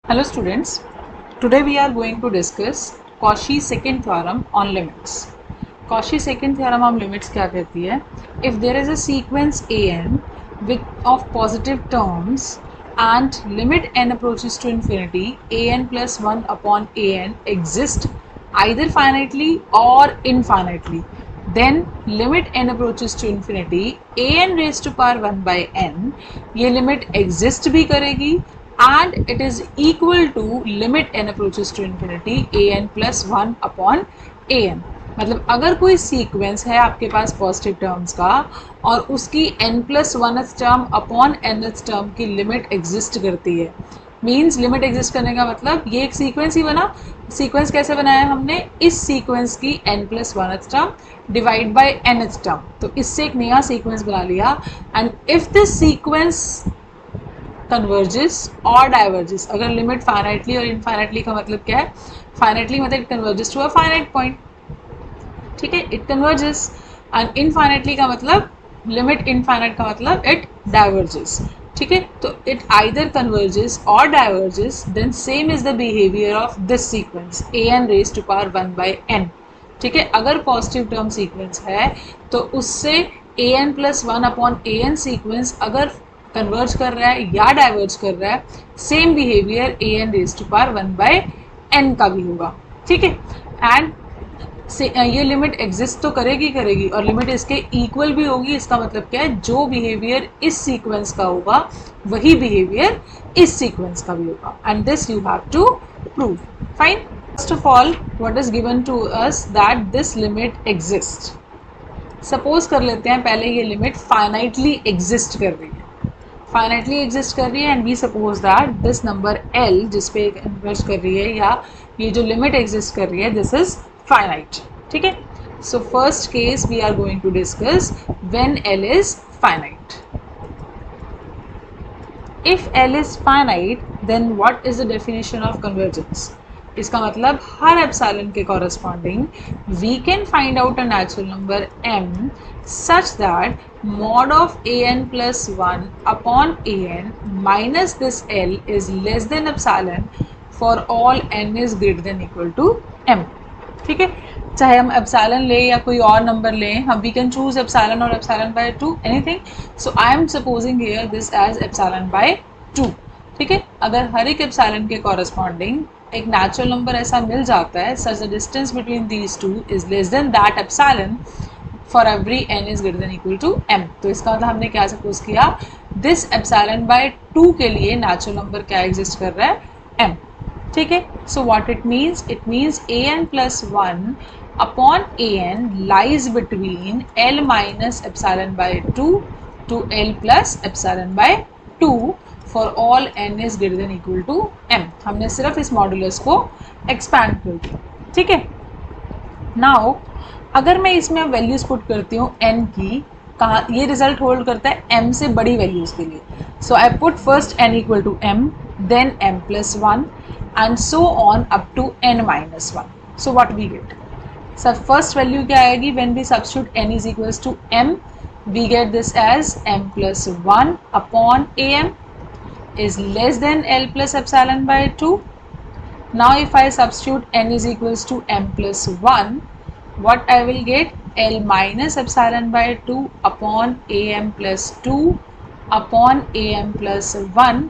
Hello students, today we are going to discuss Cauchy's second theorem on limits. Cauchy's second theorem on limits क्या कहती है? If there is a sequence an of positive terms and limit n approaches to infinity, an plus 1 upon an exist either finitely or infinitely, then limit n approaches to infinity, an raised to power 1 by n, ये limit exist भी करेगी and it is equal to limit n approaches to infinity an plus 1 upon an. मतलब अगर कोई sequence है आपके पास positive terms का और उसकी n plus one term upon n term की लिमिट एग्जिस्ट करती है, मीन्स लिमिट एग्जिस्ट करने का मतलब ये एक सीक्वेंस ही बना. सीक्वेंस कैसे बनाया हमने? इस सीक्वेंस की n plus one term divide by n term, तो इससे एक नया सीक्वेंस बना लिया. And if this sequence converges और डाइवर्जेस, अगर लिमिट फाइनाइटली और इनफाइनाइटली का मतलब क्या है? फाइनाइटली मतलब it converges to a finite point, ठीक है, इट कन्वर्जेस. एंड इनफाइनाइटली का मतलब लिमिट इनफाइनाइट का मतलब इट डाइवर्जेस, ठीक है. तो इट आइदर कन्वर्जेस और diverges, then same is the behaviour of this sequence an raise to power 1 by n, ठीक है. अगर पॉजिटिव टर्म सीक्वेंस है तो उससे an plus 1 upon an sequence अगर कन्वर्ज कर रहा है या डाइवर्ज कर रहा है, same behaviour an raise to power 1 by n का भी होगा, ठीक है. एंड ये लिमिट एग्जिस्ट तो करेगी और लिमिट इसके इक्वल भी होगी. इसका मतलब क्या है? जो बिहेवियर इस सीक्वेंस का होगा वही बिहेवियर इस सीक्वेंस का भी होगा. And this you have to prove. Fine. First of all what is given to us that this limit exist. Suppose कर लेते हैं पहले ये लिमिट फाइनाइटली एग्जिस्ट कर रही है, फाइनाइटली एग्जिस्ट कर रही है. And we suppose that this number l जिस पे कन्वर्ज कर रही है या ये जो लिमिट एग्जिस्ट कर रही है, दिस इज फाइनाइट, ठीक है. So first case we are going to discuss when l is finite. If l is finite then what is the definition of convergence? इसका मतलब हर एप्सिलॉन के corresponding we can find out a natural number m such that mod of an plus 1 upon an minus this l is less than epsilon for all n is greater than equal to m, ठीक है. चाहे हम epsilon लें या कोई और number लें, हम वी कैन चूज एप्सिलॉन और epsilon by 2 anything. So I am supposing here this as epsilon by 2, ठीक है. अगर हर एक एप्सिलॉन के कॉरस्पॉन्डिंग एक नेचुरल नंबर ऐसा मिल जाता है such the distance between these two is less than that epsilon for every n is greater than equal to m. तो इसका मतलब हमने क्या सपोज किया? दिस एप्सिलॉन बाय 2 के लिए नेचुरल नंबर क्या एग्जिस्ट कर रहा है? m, ठीक है. So what it means an plus 1 upon an lies between l minus epsilon by 2 to l plus epsilon by 2 for all n is greater than equal to m. हमने सिर्फ इस modulus को expand कर दिया, ठीक है. नाउ अगर मैं इसमें वैल्यूज पुट करती हूँ n की, कहाँ ये रिजल्ट होल्ड करता है m से बड़ी वैल्यूज के लिए. So I put first n equal to m, then m plus 1 and so on up to n minus 1. So what we get? Sir first value क्या आएगी? When we substitute n is equals to m, we get this as m plus 1 upon am is less than l plus epsilon by 2. Now if I substitute n is equals to m plus 1, what I will get? L minus epsilon by 2 upon am plus 2 upon am plus 1.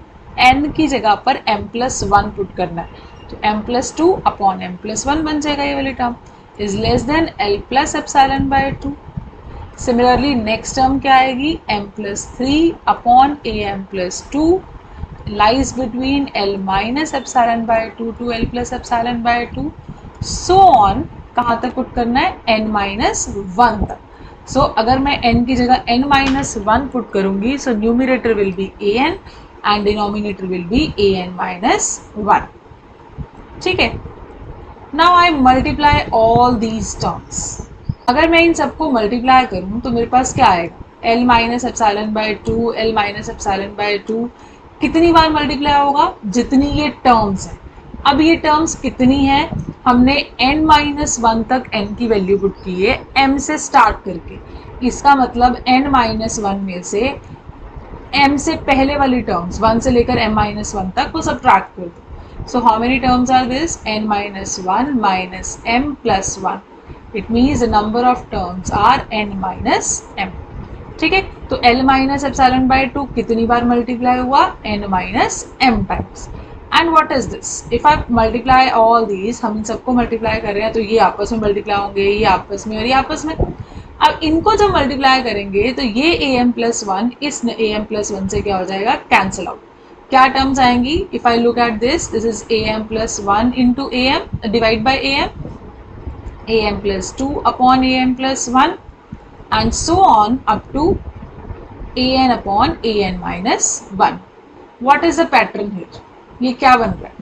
n की जगह पर m plus 1 put करना है, तो m plus 2 upon m plus 1 बन जाएगा ये वाली term. is less than l plus epsilon by 2. Similarly next term क्या आएगी? m plus 3 upon am plus 2 lies between l minus epsilon by 2 to l plus epsilon by 2. so on, कहाँ तक put करना है? n minus 1 तक. सो अगर मैं n की जगह n minus 1 पुट करूँगी, so numerator will be an and denominator will be an minus 1, ठीक है. Now I multiply all these terms. अगर मैं इन सबको मल्टीप्लाई करूँ तो मेरे पास क्या आएगा? l minus epsilon by 2, l minus epsilon by 2 कितनी बार मल्टीप्लाई होगा? जितनी ये टर्म्स हैं. अब ये टर्म्स कितनी हैं? हमने n माइनस 1 तक n की वैल्यू पुट की है m से स्टार्ट करके. इसका मतलब n माइनस 1 में से m से पहले वाली टर्म्स 1 से लेकर m माइनस 1 तक वो सब्ट्रैक्ट कर दो. So how many terms are this? n minus 1 minus m plus 1. It means the number of terms are n minus m. ठीक है, तो L माइनस एप्सिलॉन बाय 2 कितनी बार मल्टीप्लाई हुआ? n minus m times. And what is this? If I multiply all these, हम इन सबको multiply कर रहे हैं तो ये आपस में मल्टीप्लाई होंगे, ये आपस में और ये आपस में. अब इनको जब मल्टीप्लाई करेंगे तो ये am प्लस 1 इस am प्लस 1 से क्या हो जाएगा? Cancel out. क्या टर्म्स आएंगी? If I look at this is am plus 1 into am divide by am plus 2 upon am plus 1 and so on up to an upon an minus 1. What is the pattern here? ये क्या बन रहा है?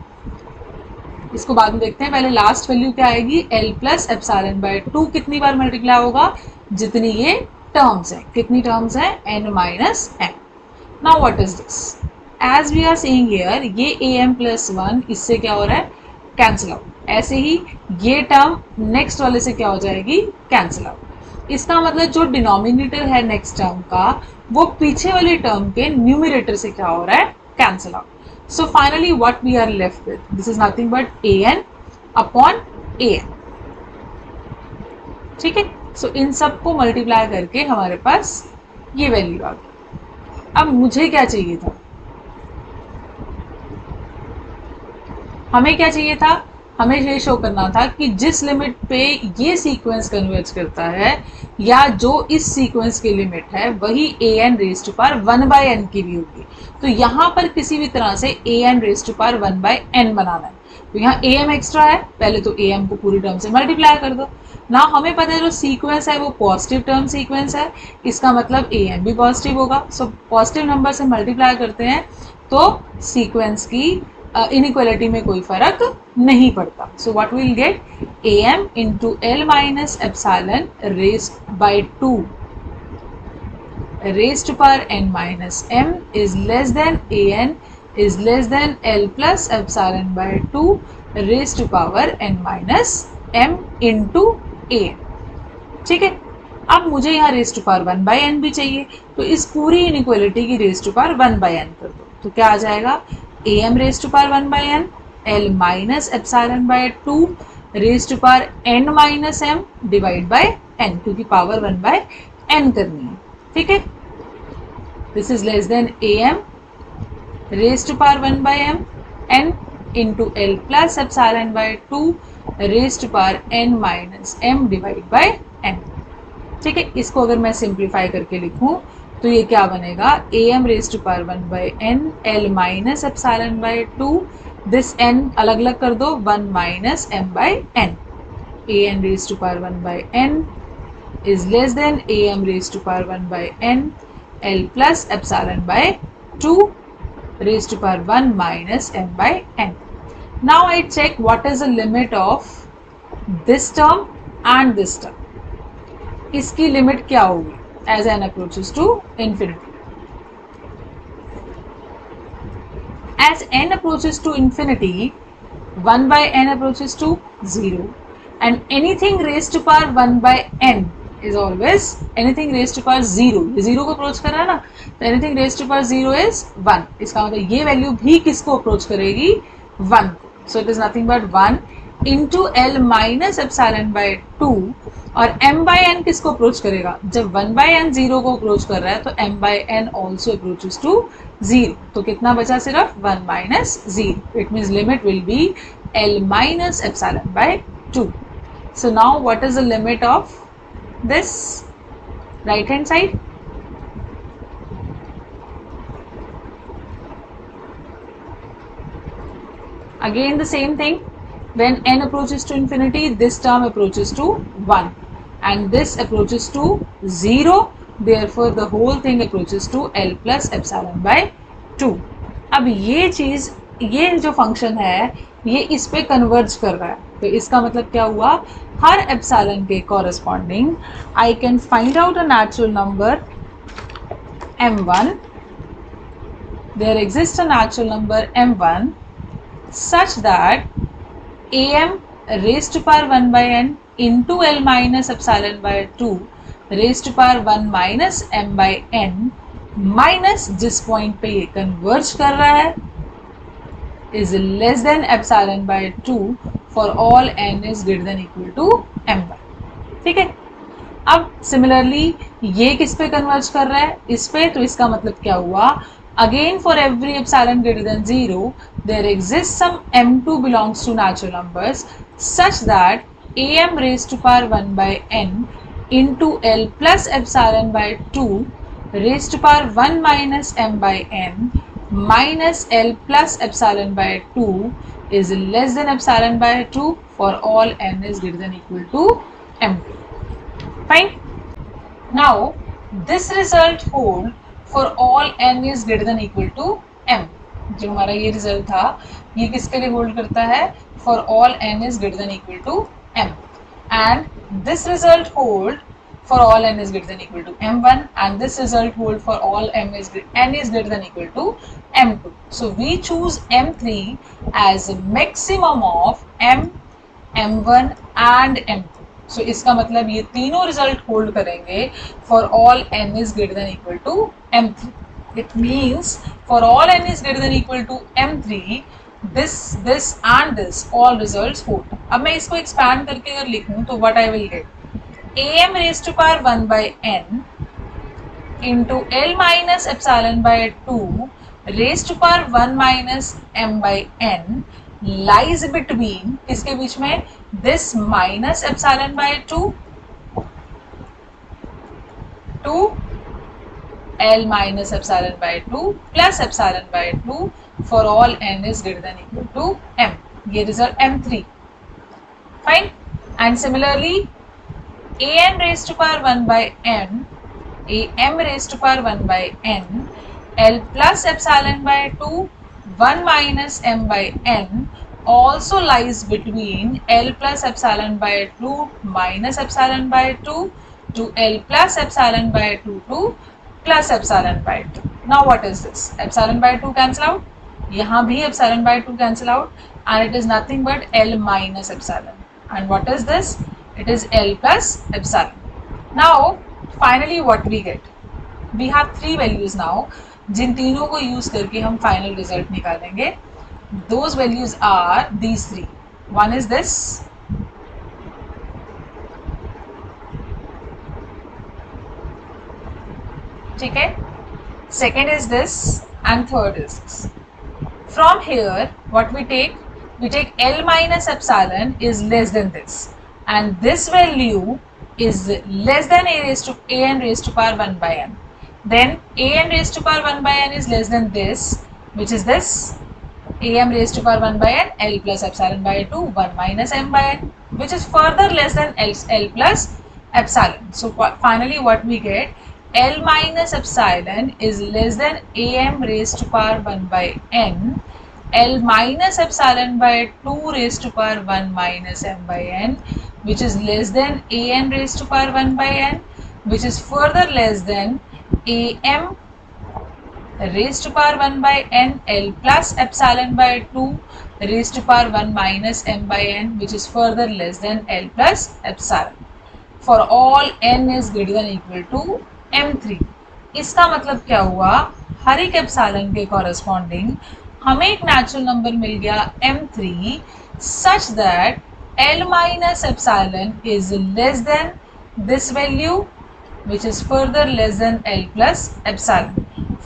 इसको बाद में देखते हैं. पहले लास्ट वैल्यू क्या आएगी? L प्लस एप्सिलॉन बाय 2 कितनी बार मल्टीप्लाई होगा? जितनी ये टर्म्स हैं. कितनी टर्म्स हैं? n minus m. Now what is this? As we are seeing here, ये am प्लस 1 इससे क्या हो रहा है? Cancel out. ऐसे ही ये टर्म नेक्स्ट वाले से क्या हो जाएगी? Cancel out. इसका मतलब जो डिनोमिनेटर है नेक्स्ट टर्म का, वो पीछे वाले टर्म के न्यूमरेटर से क्या हो रहा है? Cancel out. So finally what we are left with, this is nothing but an upon an. ठीक है, सो इन सबको मल्टीप्लाई करके हमारे पास ये वैल्यू आ गई. अब मुझे क्या चाहिए था? हमें क्या चाहिए था? हमें ये शो करना था कि जिस लिमिट पे ये सीक्वेंस कन्वर्ज करता है या जो इस सीक्वेंस की लिमिट है वही an raise to power 1 by n की भी होगी. तो यहाँ पर किसी भी तरह से an raise to power 1 by n बनाना है. तो यहाँ am एक्स्ट्रा है, पहले तो am को पूरी टर्म से मल्टीप्लाई कर दो. ना हमें पता है जो सीक्वेंस है वो पॉजिटिव टर्म सीक्वेंस है, इसका मतलब am भी पॉजिटिव होगा. सो पॉजिटिव नंबर से मल्टीप्लाई करते हैं तो सीक्वेंस की इनइक्वालिटी में कोई फर्क नहीं पड़ता. So what will get? am into l minus epsilon raised by 2 raised to power n minus m is less than an is less than l plus epsilon by 2 raised to power n minus m into a. ठीक है, अब मुझे यहाँ raised to power 1 by n भी चाहिए, तो इस पूरी इनइक्वालिटी की raised to power 1 by n कर दो. तो क्या आ जाएगा? am raise to power 1 by n l minus epsilon by 2 raise to power n minus m divide by n, क्योंकि पावर 1 बाय n करनी है. ठीक है, this is less than am raise to power 1 by m n into l plus epsilon by 2 raise to power n minus m divide by n. ठीक है, इसको अगर मैं सिंप्लीफाई करके लिखूं तो ये क्या बनेगा? am raise to power 1 by n l minus epsilon by 2, this n अलग अलग कर दो, 1 minus m by n. an raise to power 1 by n is less than am raise to power 1 by n l plus epsilon by 2 raise to power 1 minus m by n. Now I check what is the limit of this term and this term. इसकी limit क्या होगी as n approaches to infinity? As n approaches to infinity, 1 by n approaches to 0 and anything raised to power 1 by n is always anything raised to power 0. ये 0 को approach कर रहा है ना, तो anything raised to power 0 is 1. इसका मतलब ये वैल्यू भी किसको अप्रोच करेगी? 1 को. So it is nothing but 1 into l minus epsilon by 2 और m बाय n किसको अप्रोच करेगा? जब 1 बाय n 0 को अप्रोच कर रहा है तो m by n also approaches to 0. तो कितना बचा? सिर्फ 1 minus 0. It means limit will be l minus epsilon by 2. So now what is the limit of this right hand side? Again the same thing, when n approaches to infinity, this term approaches to 1 and this approaches to 0, therefore the whole thing approaches to l plus epsilon by 2. अब ये चीज़, ये जो function है ये इस पे converge कर रहा है, तो इसका मतलब क्या हुआ? हर एप्सिलॉन के corresponding I can find out a natural number m1. There exists a natural number m1 such that am raised to power 1 by n into l minus epsilon by 2 raised to power 1 minus m by n minus जिस point पे ये converge कर रहा है is less than epsilon by 2 for all n is greater than equal to m1. ठीक है, अब similarly ये किस पे कन्वर्ज कर रहा है, इस पे, तो इसका मतलब क्या हुआ, again for every epsilon greater than 0 there exist some m2 belongs to natural numbers such that am raised to power 1 by n into l plus epsilon by 2 raised to power 1 minus m by n minus l plus epsilon by 2 is less than epsilon by 2 for all n is greater than equal to m2. Fine. Now this result hold for all n is greater than equal to m. जो हमारा ये result था ये किसके लिए hold करता है, for all n is greater than equal to m, and this result hold for all n is greater than equal to m1, and this result hold for all n is greater than equal to m2. So we choose m3 as a maximum of m, m1 and m2. सो इसका मतलब ये तीनों result hold करेंगे for all n is greater than equal to m3. It means for all n is greater than equal to m3 this and this all results hold. अब मैं इसको expand करके अगर लिखूं तो what I will get, am raised to power 1 by n into l minus epsilon by 2 raised to power 1 minus m by n lies between, किसके बीच में, this minus epsilon by 2 to l minus epsilon by 2 plus epsilon by 2 for all n is greater than equal to m. ये result m3. Fine. And similarly an raised to power 1 by n, am raised to power 1 by n, l plus epsilon by 2 1 minus m by n also lies between l plus epsilon by 2 minus epsilon by 2 to l plus epsilon by 2 to plus epsilon by 2. Now what is this? Epsilon by 2 cancel out, यहाँ भी epsilon by 2 cancel out, and it is nothing but l minus epsilon. And what is this? It is l plus epsilon. Now finally what we get? We have three values now, जिन तीनों को use करके हम final result निकालेंगे. Those values are these three. One is this, ठीक है, second is this, and third is this. From here what we take l minus epsilon is less than this, and this value is less than an raised to power 1 by n. Then an raised to power 1 by n is less than this, which is this, am raised to power 1 by n, l plus epsilon by 2, 1 minus m by n, which is further less than l plus epsilon. So finally what we get, l minus epsilon is less than am raised to power 1 by n, l minus epsilon by 2 raised to power 1 minus m by n, which is less than an raised to power 1 by n, which is further less than am raised to power 1 by n, l plus epsilon by 2 raised to power 1 minus m by n, which is further less than l plus epsilon for all n is greater than equal to m3. इसका मतलब क्या हुआ, हर एक epsilon के corresponding हमें एक natural number मिल गया m3 such that l minus epsilon is less than this value, which is further less than l plus epsilon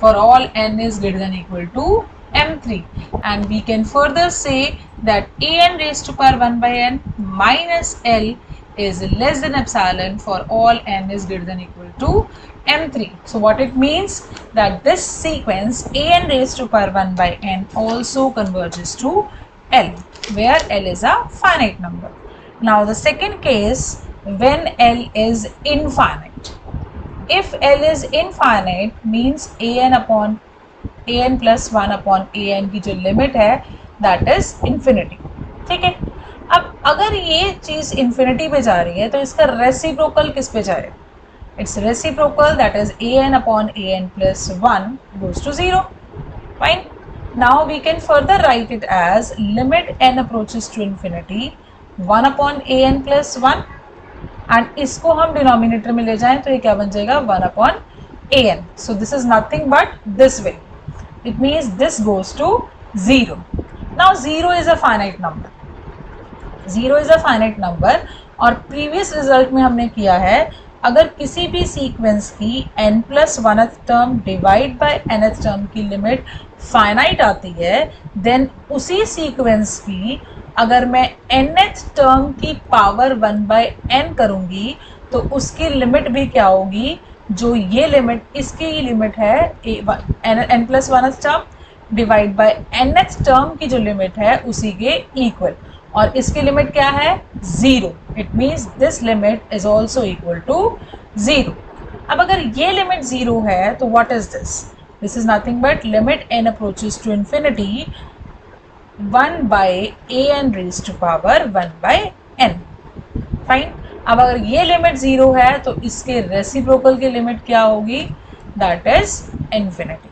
for all n is greater than equal to m3. And we can further say that an raised to power 1 by n minus l is less than epsilon for all n is greater than equal to m3. So what it means, that this sequence an raised to power 1 by n also converges to l, where l is a finite number. Now the second case, when l is infinite. If l is infinite means an plus 1 upon an की जो limit है that is infinity. ठीक है, अब अगर ये चीज़ infinity पे जा रही है तो इसका रेसिप्रोकल किस पे जाएगा, its reciprocal, that is an upon an plus 1 goes to 0. Fine. Now we can further write it as limit n approaches to infinity 1 upon an plus 1, and इसको हम डिनोमिनेटर में ले जाएं तो ये क्या बन जाएगा 1 upon an. So this is nothing but this way. It means this goes to 0. Now zero is a finite number, zero is a finite number. और प्रीवियस रिजल्ट में हमने किया है अगर किसी भी सीक्वेंस की n plus वनथ term divide by nth term की लिमिट फाइनाइट आती है, देन उसी सीक्वेंस की अगर मैं nth टर्म की पावर 1/n करूँगी तो उसकी लिमिट भी क्या होगी, जो ये लिमिट इसकी लिमिट है n plus वनथ term divide by nth term की जो लिमिट है उसी के इक्वल, और इसकी लिमिट क्या है, zero. It means this limit is also equal to zero. अब अगर ये लिमिट जीरो है तो what is this, this is nothing but limit n approaches to infinity 1/an raise to power 1/n। Fine. अब अगर ये लिमिट जीरो है तो इसके रेसिप्रोकल की लिमिट क्या होगी, that is infinity.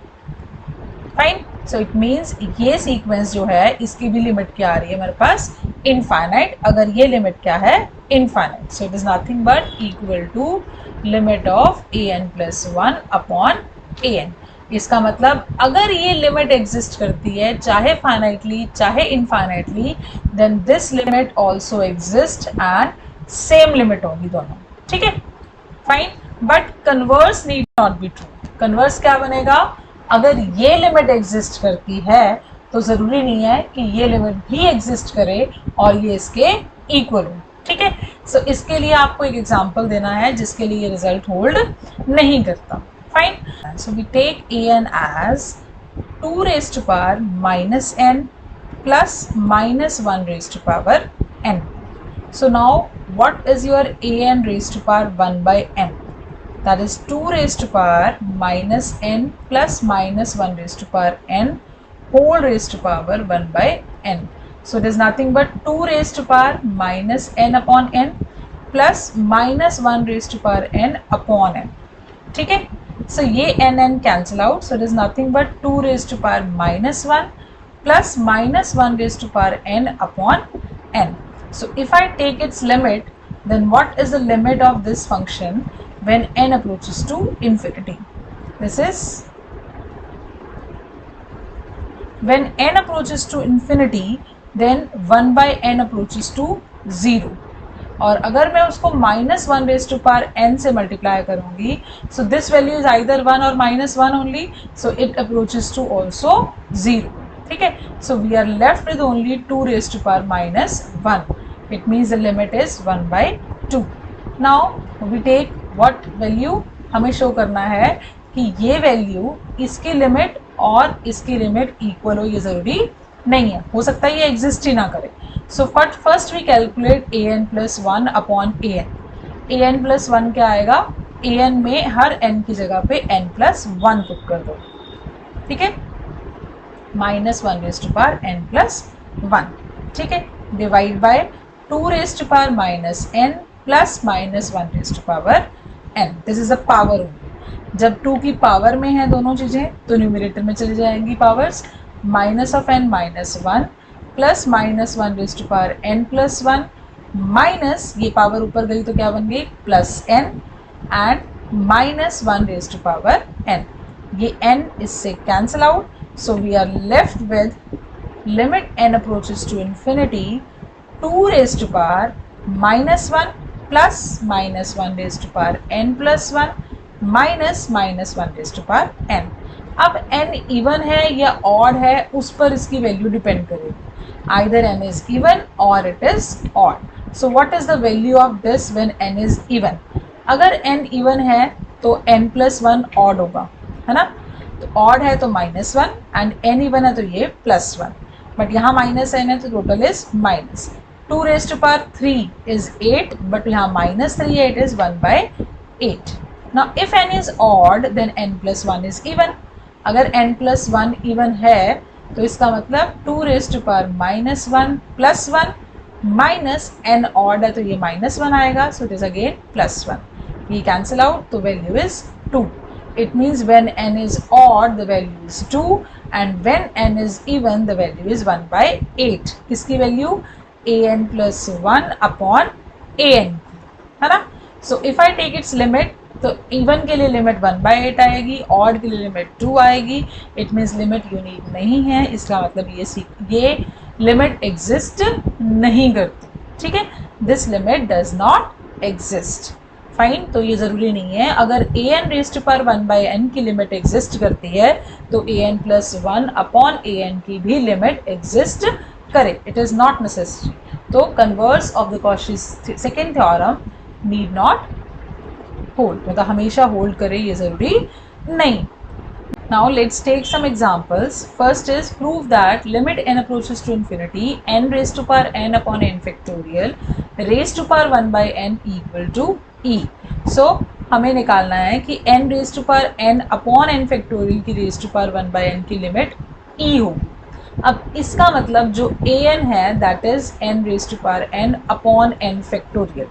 Fine. So it means ये सीक्वेंस जो है इसकी भी लिमिट क्या आ रही है मेरे पास, इनफाइनाइट। अगर ये लिमिट क्या है, infinite. So it is nothing but equal to limit of an plus 1 upon an। इसका मतलब अगर ये लिमिट एग्जिस्ट करती है चाहे फाइनाइटली चाहे infinitely, then this limit also exist and same limit होगी दोनों। ठीक है, fine. But converse need not be true. Converse क्या बनेगा, अगर ये लिमिट एग्जिस्ट करती है तो ज़रूरी नहीं है कि ये लिमिट भी एग्जिस्ट करे और ये इसके इक्वल हो। ठीक है, सो इसके लिए आपको एक एग्जांपल देना है जिसके लिए ये रिजल्ट होल्ड नहीं करता। Fine. So we take an as 2 raise to power minus n plus minus 1 raise to power n। So now what is your an raised to power 1/n? That is 2 raised to power minus n plus minus 1 raised to power n whole raised to power 1/n. So it is nothing but 2 raised to power minus n upon n plus minus 1 raised to power n upon n. ठीक है, so ये n cancel out, so it is nothing but 2 raised to power minus 1 plus minus 1 raised to power n upon n. So if I take its limit, then what is the limit of this function when n approaches to infinity? This is when n approaches to infinity, then 1/n approaches to 0. और अगर मैं उसको minus 1 raise to power n से multiply करूँगी, so this value is either 1 और -1 only, so it approaches to also 0. ठीक है, so we are left with only 2 raise to power -1. It means the limit is 1/2. Now we take what value, हमें show करना है कि ये value इसकी limit और इसकी लिमिट इक्वल हो, ये ज़रूरी नहीं है, हो सकता है ये एग्जिस्ट ही ना करे। So first we calculate an plus 1 upon an plus 1 क्या आएगा, an में हर n की जगह पे n प्लस 1 पुट कर दो। ठीक है, minus 1 raise to power n plus 1। ठीक है, divide by 2 raise to power minus n plus minus 1 raise to power n। This is a power only. जब 2 की पावर में है दोनों चीज़ें तो न्यूमरेटर में चली जाएंगी powers, minus of n minus 1 plus minus 1 raise to power n plus 1 minus ये पावर ऊपर गई तो क्या बन गई, plus n and minus 1 raise to power n। ये n इससे cancel out, so we are left with limit n approaches to infinity 2 raise to power minus 1 plus minus 1 raise to power n plus 1 minus minus 1 raise to power n। अब n even है या odd है उस पर इसकी value depend करेगी, either n is even और it is odd. So what is the value of this when n is even? अगर n इवन है तो n प्लस 1 ऑड होगा, है ना, तो ऑड है तो माइनस 1 एंड n इवन है तो ये प्लस 1, बट यहाँ माइनस n है तो total is minus 2 raise to power 3 is 8, but यहाँ माइनस 3 है, it is 1/8. Now if n is odd then n plus 1 is even. अगर n plus 1 even है तो इसका मतलब 2 raise to power minus 1 plus 1 minus n odd है तो ये माइनस 1 आएगा, so it is again plus 1। ये कैंसिल आउट तो value is 2. It means when n is odd the value is 2 and when n is even the value is 1/8. किसकी value, an plus 1 upon an, है ना। So if I take its limit तो even के लिए limit 1/8 आएगी, odd के लिए limit 2 आएगी. इट मीन्स लिमिट यूनिक नहीं है. इसका मतलब ये लिमिट एग्जिस्ट नहीं करती. ठीक है, this limit does not exist. Fine. तो ये ज़रूरी नहीं है. अगर a n raise to power 1/n की लिमिट एग्जिस्ट करती है तो a n plus 1 upon a n की भी लिमिट एग्जिस्ट करे. It is not necessary. तो converse of the Cauchy second theorem need not hold. मतलब हमेशा होल्ड करे ये ज़रूरी नहीं. Now let's take some examples. First is prove that limit n approaches to infinity, n raised to power n upon n factorial raised to power 1/n equal to e. So हमें निकालना है कि n raised to power n upon n factorial की raised to power 1/n की limit e होगी. अब इसका मतलब जो an है that is n raised to power n upon n factorial.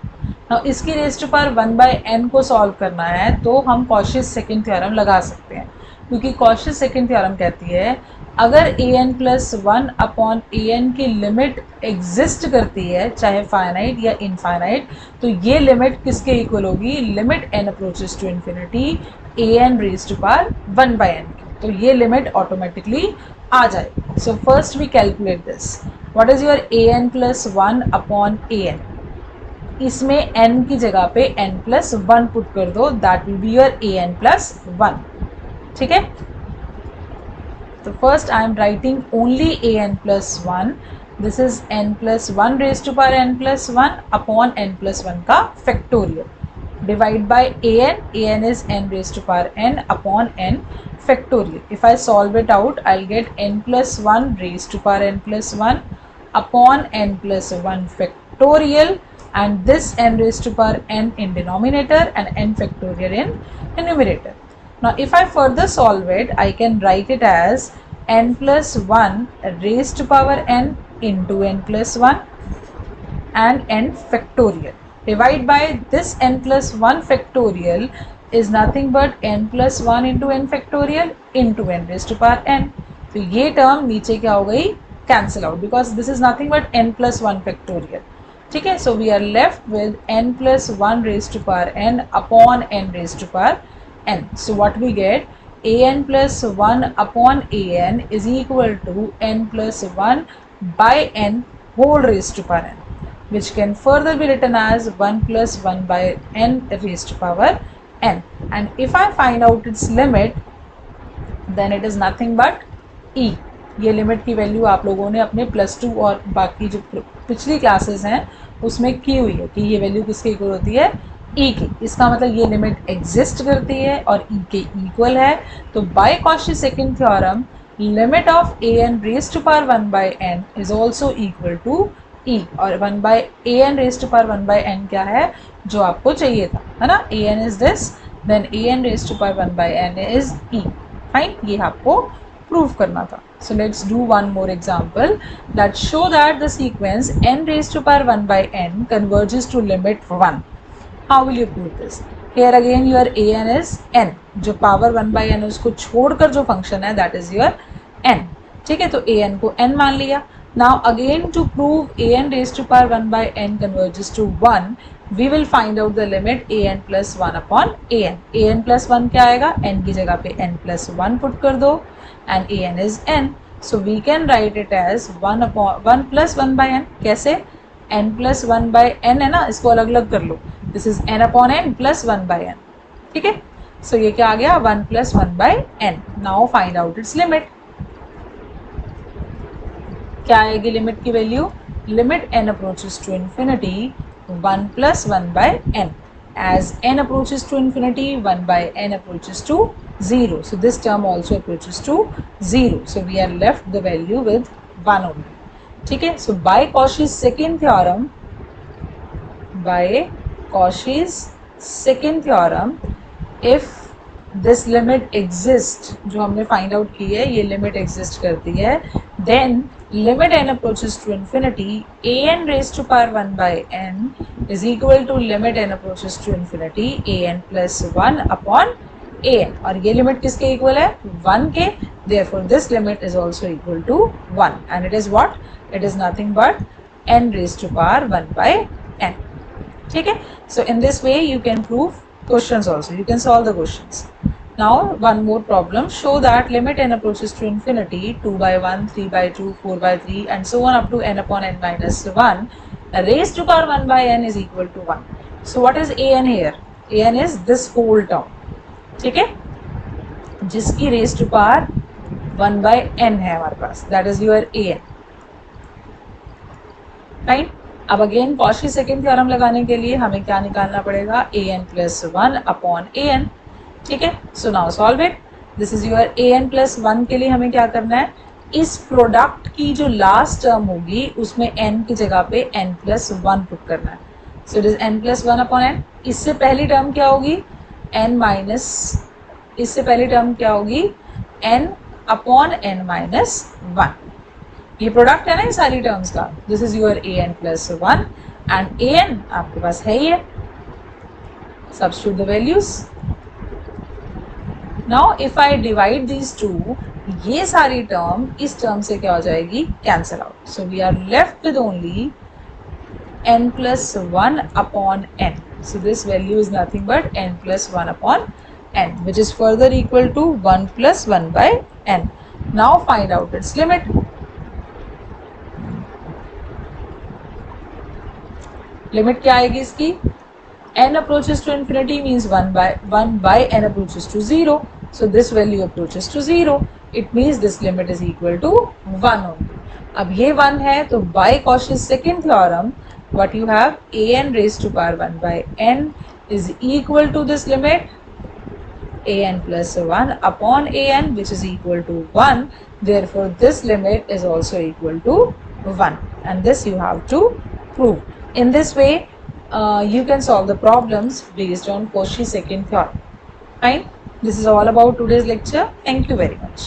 Now इसकी raised to power 1/n को सॉल्व करना है तो हम कॉशीज सेकेंड थ्योरम लगा सकते हैं, क्योंकि कॉशीज सेकेंड थ्योरम कहती है अगर a n plus 1 upon a n की लिमिट एग्जिस्ट करती है चाहे फाइनाइट या इनफाइनाइट, तो ये लिमिट किसके इक्वल होगी? Limit n approaches to infinity a n raise to power 1/n की. तो ये लिमिट ऑटोमेटिकली आ जाएगी. So first we calculate this. What is your a n plus 1 upon a n? इसमें n की जगह पे n प्लस 1 पुट कर दो. That will be your a n plus 1. ठीक है, तो first I am writing only a n plus 1. This is n plus 1 raise to power n plus 1 upon n plus 1 का factorial divide by a n is n raise to power n upon n factorial. If I solve it out I will get n plus 1 raise to power n plus 1 upon n plus 1 factorial and this n raised to power n in denominator and n factorial in numerator. Now if I further solve it, I can write it as n plus 1 raised to power n into n plus 1 and n factorial. Divide by this n plus 1 factorial is nothing but n plus 1 into n factorial into n raised to power n. तो ये term नीचे क्या हो गई? Cancel out because this is nothing but n plus 1 factorial. ठीक है, so we are left with n plus 1 raise to power n upon n raise to power n. So what we get? a n plus 1 upon a n is equal to n plus 1 by n whole raise to power n, which can further be written as 1 plus 1 by n raised to power n. And if I find out its limit, then it is nothing but e. ये limit की value आप लोगों ने अपने +2 और बाकी जो पिछली क्लासेस हैं उसमें की हुई है कि ये वैल्यू किसके इक्वल होती है? ई की. इसका मतलब ये लिमिट एग्जिस्ट करती है और ई के इक्वल है. तो by Cauchy second theorem limit of a n raise to power 1/n is also equal to e. और 1/an raise to power 1/n क्या है जो आपको चाहिए था, है ना? A n is this, then a n raise to power 1/n is e. Fine, ये आपको प्रूव करना था. So let's do one more example that show that the sequence n raised to power 1/n converges to limit 1. How will you prove this? Here again your an is n, जो power 1/n उसको छोड़कर जो function है that is your n. ठीक है, तो an को n मान लिया. Now again to prove an raised to power 1/n converges to 1, we will find out the limit an plus 1 upon an. an plus 1 क्या आएगा? n की जगह पे n plus 1 पुट कर दो and an is n. So we can write it as 1 plus 1/n. कैसे? n plus 1/n है ना, इसको अलग अलग कर लो. This is n upon n plus 1/n. ठीक है, so ये क्या आ गया? 1 plus 1/n. Now find out its limit. क्या आएगी लिमिट की value? Limit n approaches to infinity 1 plus 1/n. As n approaches to infinity, 1/n approaches to 0. So this term also approaches to 0. So we are left the value with 1 only. ठीक है, so by Cauchy's second theorem, if this limit exists, जो हमने find out की है, ये limit exist करती है, then limit n approaches to infinity an raised to power 1/n is equal to limit n approaches to infinity an plus 1 upon an. और ये limit किसके इक्वल है? 1 के. Therefore this limit is also equal to 1 and it is what? It is nothing but n raised to power 1/n. ठीक है, so in this way you can prove questions also. You can solve the questions. Now one more problem. Show that limit n approaches to infinity 2 by 1, 3 by 2, 4 by 3 and so on up to n upon n minus 1 raised to power 1 by n is equal to 1. So what is an here? An is this whole term. ठीक है, जिसकी raise to power 1 by n है हमारे पास, that is your an. Right. अब again Cauchy second theorem लगाने के लिए हमें क्या निकालना पड़ेगा? an plus 1 upon an. ठीक है, so now solve it. This is your an plus 1 के लिए हमें क्या करना है? इस प्रोडक्ट की जो लास्ट टर्म होगी उसमें n की जगह पे n प्लस 1 पुट करना है. सो it is n plus 1 upon n. इससे पहली टर्म क्या होगी? n माइनस, इससे पहली टर्म क्या होगी? n upon n minus 1. ये प्रोडक्ट है ना ये सारी टर्म्स का. This is your an plus 1 and an आपके पास है ही है. Substitute the values. Now if I divide these two, ये सारी टर्म इस टर्म से क्या हो जाएगी? Cancel out. So we are left with only n plus 1 upon n. So this value is nothing but n plus 1 upon n, which is further equal to 1 plus 1 by n. Now find out its limit. Limit क्या आएगी इसकी? n approaches to infinity means 1 by n approaches to 0. So this value approaches to 0. It means this limit is equal to 1 only. अब ये 1 है तो by Cauchy's second theorem what you have, an raised to power 1 by n is equal to this limit an plus 1 upon an, which is equal to 1. Therefore this limit is also equal to 1, and this you have to prove. In this way you can solve the problems based on Cauchy's second theorem. Fine. This is all about today's lecture. Thank you very much.